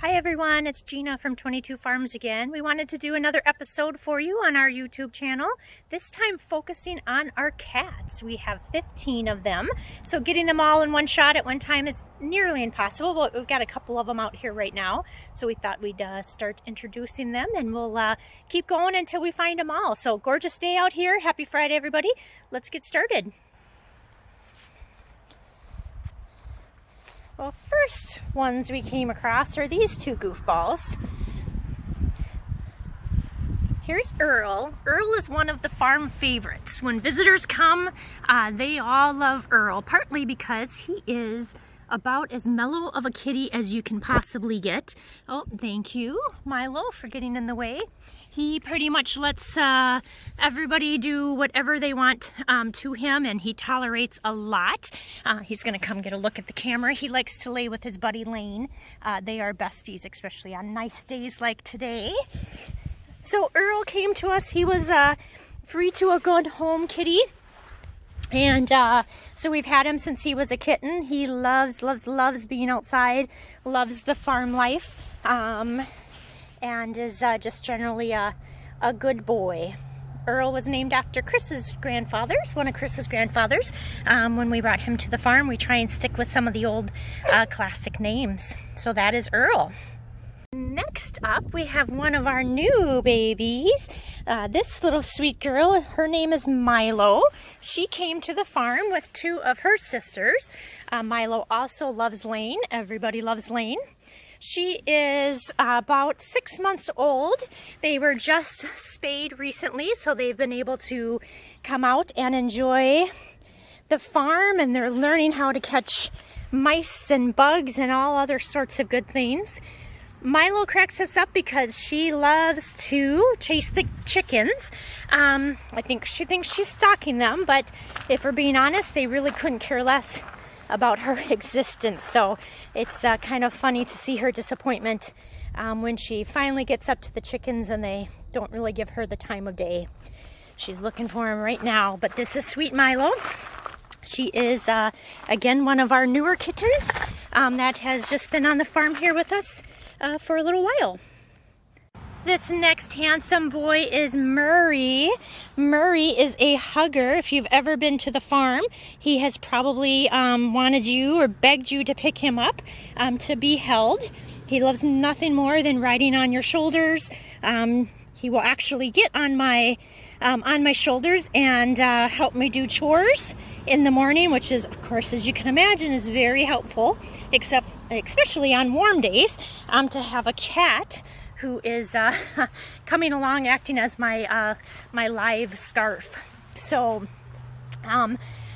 Hi everyone, it's Gina from 22 Farms again. We wanted to do another episode for you on our YouTube channel, this time focusing on our cats. We have 15 of them, so getting them all in one shot at one time is nearly impossible, but we've got a couple of them out here right now. So we thought we'd start introducing them, and we'll keep going until we find them all. So gorgeous day out here. Happy Friday everybody. Let's get started. Well, first ones we came across are these two goofballs. Here's Earl. Earl is one of the farm favorites. When visitors come, they all love Earl, partly because he is about as mellow of a kitty as you can possibly get. Oh, thank you, Milo, for getting in the way. He pretty much lets everybody do whatever they want to him, and he tolerates a lot. He's gonna come get a look at the camera. He likes to lay with his buddy Lane. They are besties, especially on nice days like today. So Earl came to us. He was free to a good home kitty. And so we've had him since he was a kitten. He loves being outside, loves the farm life, and is just generally a good boy. Earl was named after Chris's grandfathers, one of Chris's grandfathers. When we brought him to the farm, we try and stick with some of the old classic names. So that is Earl. Next up, we have one of our new babies. This little sweet girl, her name is Milo. She came to the farm with two of her sisters. Milo also loves Lane. Everybody loves Lane. She is about 6 months old. They were just spayed recently, so they've been able to come out and enjoy the farm, and they're learning how to catch mice and bugs and all other sorts of good things. Milo cracks us up because she loves to chase the chickens. I think she thinks she's stalking them, but if we're being honest, they really couldn't care less about her existence. So it's kind of funny to see her disappointment when she finally gets up to the chickens and they don't really give her the time of day. She's looking for them right now, but this is sweet Milo. She is, again, one of our newer kittens that has just been on the farm here with us for a little while. This next handsome boy is Murray. Murray is a hugger. If you've ever been to the farm, he has probably wanted you or begged you to pick him up to be held. He loves nothing more than riding on your shoulders. He will actually get on my shoulders and help me do chores in the morning, which is, of course, as you can imagine, is very helpful, especially on warm days, to have a cat who is coming along acting as my my live scarf. So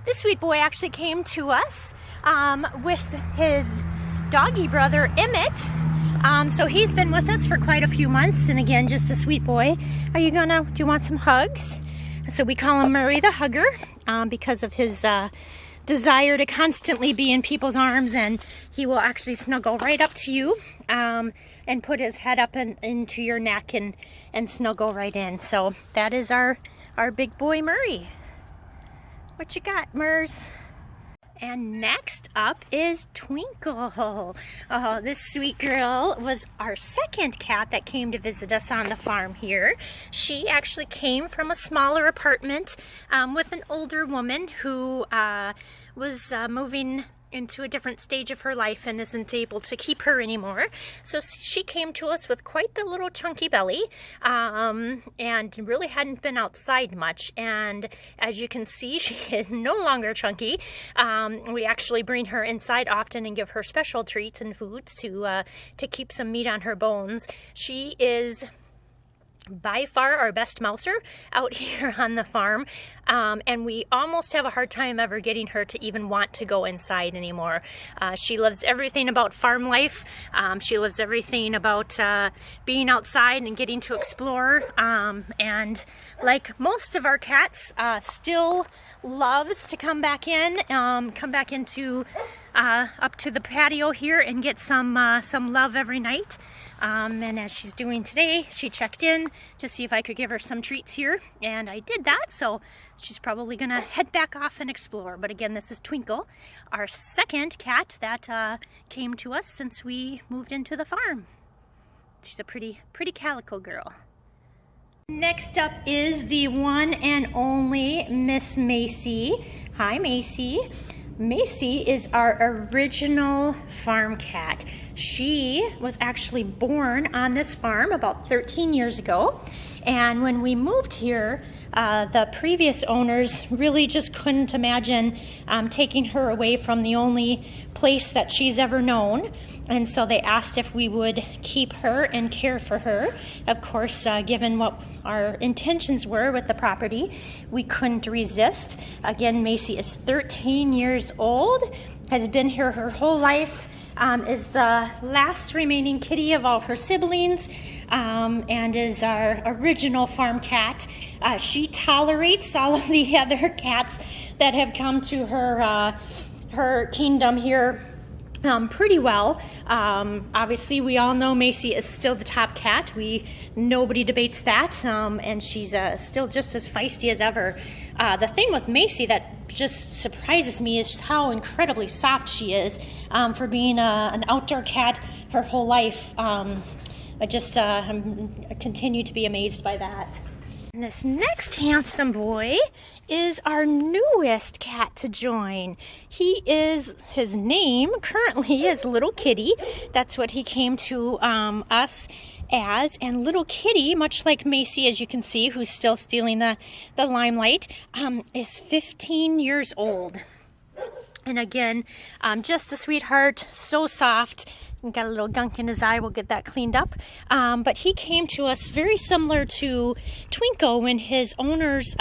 this sweet boy actually came to us with his doggy brother Emmett. So he's been with us for quite a few months, and again, just a sweet boy. Do you want some hugs? So we call him Murray the Hugger because of his desire to constantly be in people's arms, and he will actually snuggle right up to you and put his head up into your neck and snuggle right in. So that is our big boy Murray. What you got, Murs? And next up is Twinkle. Oh, this sweet girl was our second cat that came to visit us on the farm here. She actually came from a smaller apartment with an older woman who was moving into a different stage of her life and isn't able to keep her anymore. So she came to us with quite the little chunky belly and really hadn't been outside much. And as you can see, she is no longer chunky. We actually bring her inside often and give her special treats and foods to keep some meat on her bones. She is by far our best mouser out here on the farm, and we almost have a hard time ever getting her to even want to go inside anymore. She loves everything about farm life. She loves everything about being outside and getting to explore, and like most of our cats, still loves to come back into up to the patio here and get some love every night. And as she's doing today, she checked in to see if I could give her some treats here, and I did that, so she's probably gonna head back off and explore. But again, this is Twinkle, our second cat that came to us since we moved into the farm. She's a pretty calico girl. Next up is the one and only Miss Macy. Hi, Macy. Macy is our original farm cat. She was actually born on this farm about 13 years ago. And when we moved here, the previous owners really just couldn't imagine taking her away from the only place that she's ever known. And so they asked if we would keep her and care for her. Of course, given what our intentions were with the property, we couldn't resist. Again, Macy is 13 years old, has been here her whole life, is the last remaining kitty of all her siblings, and is our original farm cat. She tolerates all of the other cats that have come to her kingdom here pretty well. Obviously, we all know Macy is still the top cat. Nobody debates that, and she's still just as feisty as ever. The thing with Macy that just surprises me is how incredibly soft she is for being an outdoor cat her whole life. I continue to be amazed by that. And this next handsome boy is our newest cat to join. His name currently is Little Kitty. That's what he came to us as. And Little Kitty, much like Macy, as you can see, who's still stealing the limelight, is 15 years old. And again, just a sweetheart, so soft. Got a little gunk in his eye, we'll get that cleaned up. But he came to us very similar to Twinkle when his owners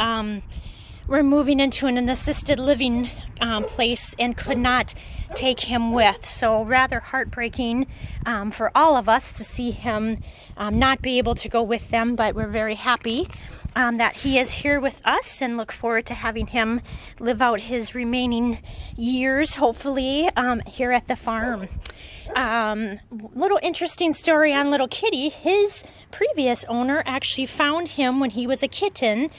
were moving into an assisted living place and could not take him with. So rather heartbreaking for all of us to see him not be able to go with them, but we're very happy that he is here with us and look forward to having him live out his remaining years, hopefully, here at the farm. Little interesting story on Little Kitty. His previous owner actually found him when he was a kitten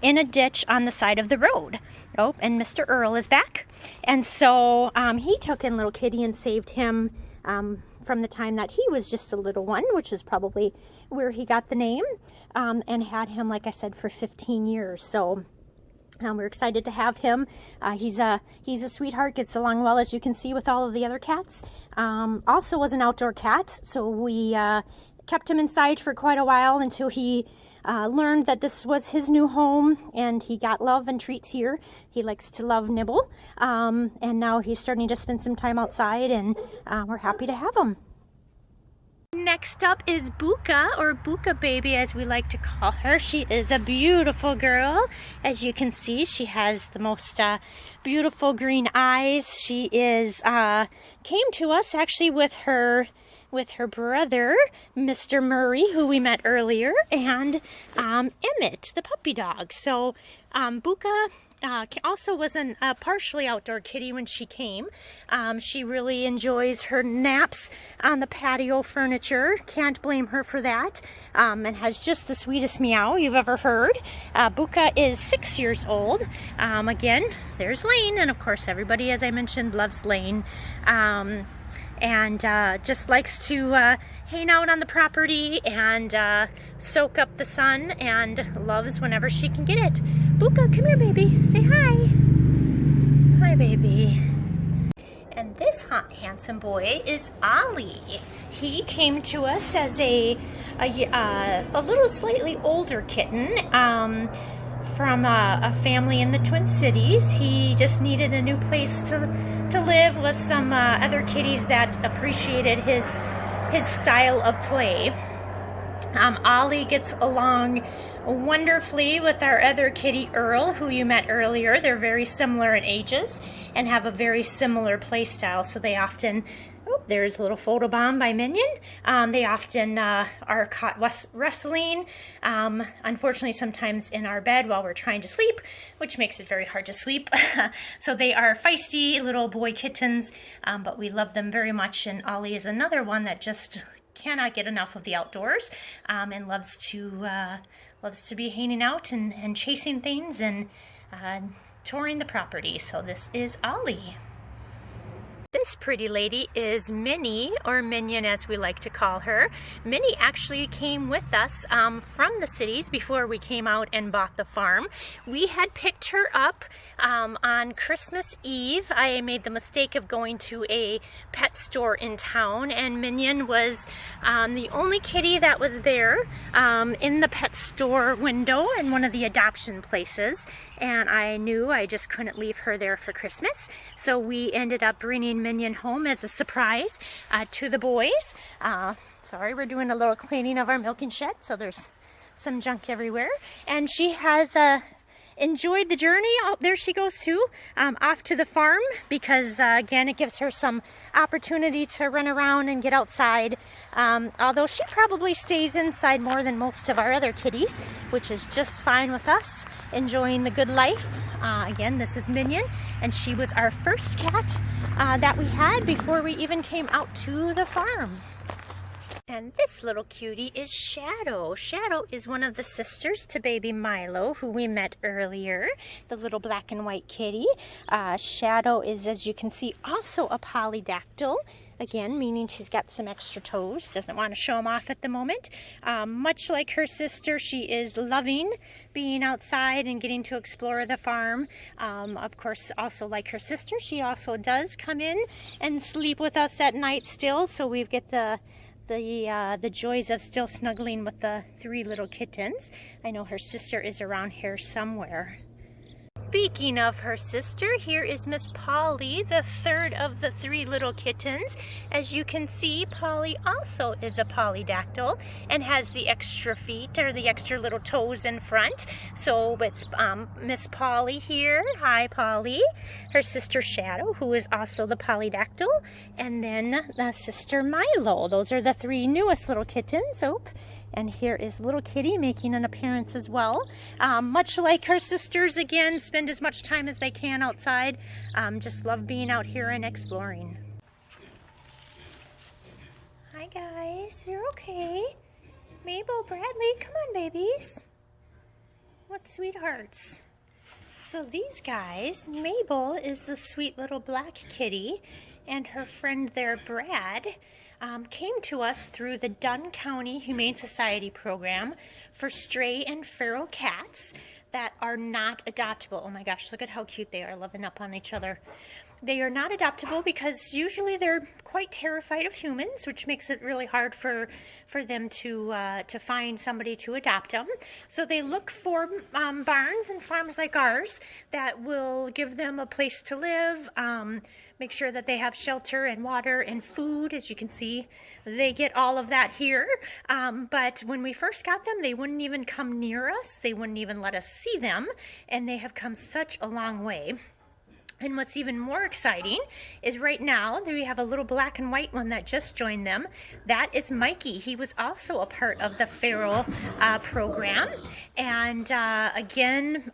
in a ditch on the side of the road. Oh, and Mr. Earl is back. And so he took in Little Kitty and saved him from the time that he was just a little one, which is probably where he got the name, and had him, like I said, for 15 years. So we're excited to have him. He's a sweetheart, gets along well, as you can see, with all of the other cats. Also was an outdoor cat, so we kept him inside for quite a while until he learned that this was his new home, and he got love and treats here. He likes to love nibble, and now he's starting to spend some time outside, and we're happy to have him. Next up is Buka, or Buka Baby as we like to call her. She is a beautiful girl. As you can see, she has the most beautiful green eyes. She came to us actually with her brother, Mr. Murray, who we met earlier, and Emmett, the puppy dog. So Buka also was a partially outdoor kitty when she came. She really enjoys her naps on the patio furniture. Can't blame her for that. And has just the sweetest meow you've ever heard. Buka is 6 years old. Again, there's Lane, and of course everybody, as I mentioned, loves Lane. And just likes to hang out on the property and soak up the sun, and loves whenever she can get it. Buka, come here, baby. Say hi. Hi, baby. And this handsome boy is Ollie. He came to us as a little slightly older kitten from a family in the Twin Cities. He just needed a new place to live with some other kitties that appreciated his style of play. Ollie gets along wonderfully with our other kitty, Earl, who you met earlier. They're very similar in ages and have a very similar play style, so they often Oh, there's a little photobomb by Minion. They often are caught wrestling, unfortunately sometimes in our bed while we're trying to sleep, which makes it very hard to sleep. So they are feisty little boy kittens, but we love them very much, and Ollie is another one that just cannot get enough of the outdoors, and loves to be hanging out and chasing things and touring the property. So this is Ollie. This pretty lady is Minnie, or Minion as we like to call her. Minnie actually came with us from the cities before we came out and bought the farm. We had picked her up on Christmas Eve. I made the mistake of going to a pet store in town, and Minion was the only kitty that was there in the pet store window in one of the adoption places, and I knew I just couldn't leave her there for Christmas, so we ended up bringing Minion home as a surprise to the boys. Sorry, we're doing a little cleaning of our milking shed, so there's some junk everywhere, and she has enjoyed the journey. Oh, there she goes too, off to the farm, because again, it gives her some opportunity to run around and get outside, although she probably stays inside more than most of our other kitties, which is just fine with us, enjoying the good life. Again, this is Minion, and she was our first cat that we had before we even came out to the farm. And this little cutie is Shadow. Shadow is one of the sisters to baby Milo, who we met earlier, the little black and white kitty. Shadow is, as you can see, also a polydactyl. Again, meaning she's got some extra toes, doesn't want to show them off at the moment. Much like her sister, she is loving being outside and getting to explore the farm. Of course, also like her sister, she also does come in and sleep with us at night still, so we get the joys of still snuggling with the three little kittens. I know her sister is around here somewhere. Speaking of her sister, here is Miss Polly, the third of the three little kittens. As you can see, Polly also is a polydactyl and has the extra feet, or the extra little toes in front. So it's Miss Polly here. Hi, Polly. Her sister Shadow, who is also the polydactyl, and then sister Milo. Those are the three newest little kittens. And here is little kitty making an appearance as well. Much like her sisters, again, spend as much time as they can outside. Just love being out here and exploring. Hi guys, you're okay. Mabel, Bradley, come on babies. What sweethearts. So these guys, Mabel is the sweet little black kitty, and her friend there, Brad, came to us through the Dunn County Humane Society program for stray and feral cats that are not adoptable. Oh my gosh, look at how cute they are, loving up on each other. They are not adoptable because usually they're quite terrified of humans, which makes it really hard for them to find somebody to adopt them. So they look for barns and farms like ours that will give them a place to live, make sure that they have shelter and water and food. As you can see, they get all of that here. But when we first got them, they wouldn't even come near us. They wouldn't even let us see them, and they have come such a long way. And what's even more exciting is right now we have a little black and white one that just joined them. That is Mikey. He was also a part of the feral program, and again,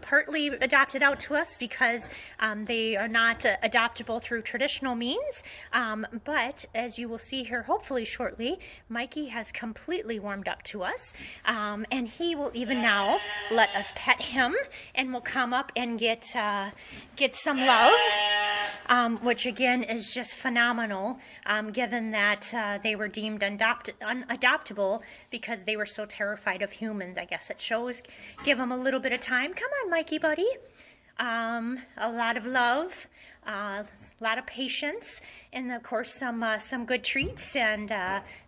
partly adopted out to us because they are not adoptable through traditional means. But as you will see here hopefully shortly, Mikey has completely warmed up to us, and he will even now let us pet him, and will come up and get some love, which again is just phenomenal, given that they were deemed unadoptable because they were so terrified of humans. I guess it shows. Give them a little bit of time. Come on, Mikey buddy. A lot of love, a lot of patience, and of course some good treats, and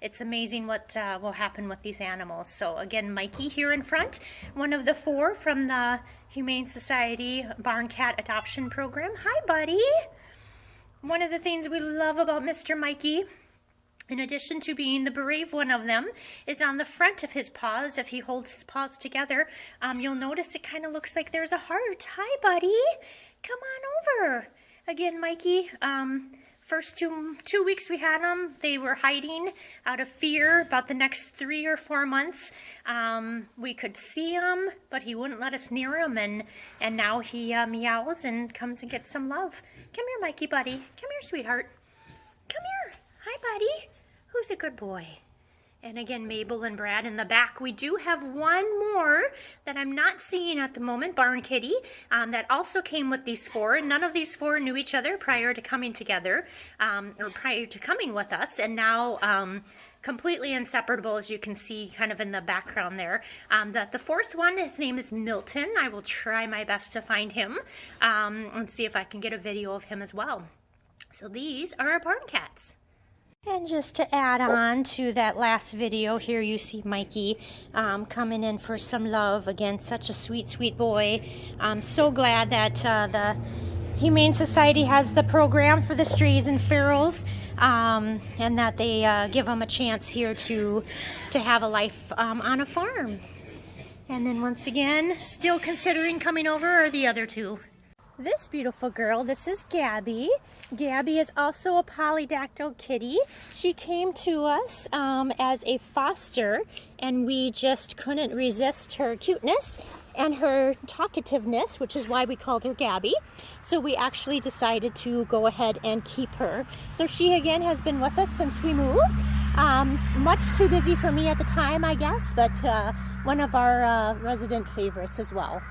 it's amazing what will happen with these animals. So again, Mikey here in front, one of the 4 from the Humane Society Barn Cat Adoption Program. Hi buddy! One of the things we love about Mr. Mikey, in addition to being the brave one of them, is on the front of his paws. If he holds his paws together, you'll notice it kind of looks like there's a heart. Hi, buddy. Come on over. Again, Mikey, First two weeks we had them, they were hiding out of fear. About the next 3 or 4 months, we could see him, but he wouldn't let us near him, and now he meows and comes and gets some love. Come here, Mikey buddy. Come here, sweetheart. Come here. Hi, buddy. Who's a good boy? And again, Mabel and Brad in the back. We do have one more that I'm not seeing at the moment, Barn Kitty, that also came with these 4. And none of these 4 knew each other prior to coming together, or prior to coming with us. And now completely inseparable, as you can see kind of in the background there. The 4th one, his name is Milton. I will try my best to find him and see if I can get a video of him as well. So these are our barn cats. And just to add on to that last video, here you see Mikey coming in for some love. Again, such a sweet, sweet boy. I'm so glad that the Humane Society has the program for the strays and ferals, and that they give them a chance here to have a life on a farm. And then once again, still considering coming over are the other 2. This beautiful girl, this is Gabby. Gabby is also a polydactyl kitty. She came to us as a foster, and we just couldn't resist her cuteness and her talkativeness, which is why we called her Gabby. So we actually decided to go ahead and keep her. So she again has been with us since we moved. Much too busy for me at the time, I guess, but one of our resident favorites as well.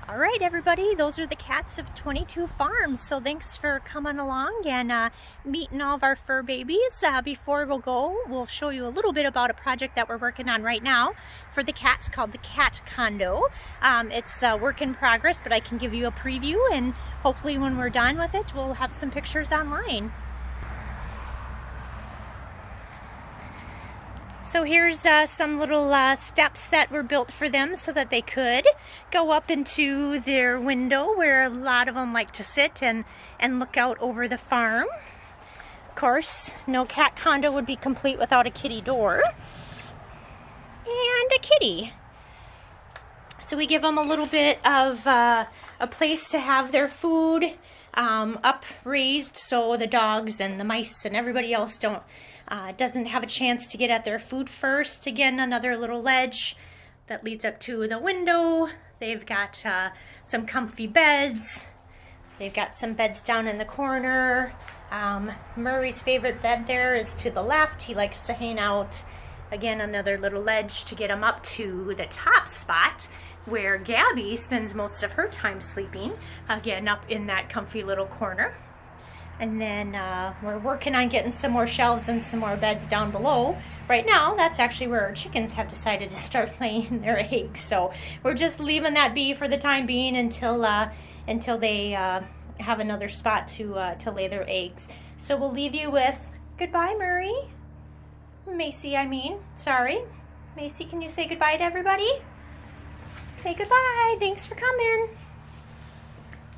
All right, everybody, those are the cats of 22 Farms. So thanks for coming along and meeting all of our fur babies. Before we'll go, we'll show you a little bit about a project that we're working on right now for the cats called the Cat Condo. It's a work in progress, but I can give you a preview, and hopefully when we're done with it, we'll have some pictures online. So here's some little steps that were built for them so that they could go up into their window where a lot of them like to sit and look out over the farm. Of course, no cat condo would be complete without a kitty door and a kitty. So we give them a little bit of a place to have their food upraised so the dogs and the mice and everybody else doesn't have a chance to get at their food first. Again, another little ledge that leads up to the window. They've got some comfy beds. They've got some beds down in the corner. Murray's favorite bed there is to the left. He likes to hang out. Again, another little ledge to get him up to the top spot where Gabby spends most of her time sleeping. Again, up in that comfy little corner. And then we're working on getting some more shelves and some more beds down below. Right now, that's actually where our chickens have decided to start laying their eggs. So we're just leaving that be for the time being until they have another spot to lay their eggs. So we'll leave you with goodbye, Murray. Macy, I mean. Sorry. Macy, can you say goodbye to everybody? Say goodbye. Thanks for coming.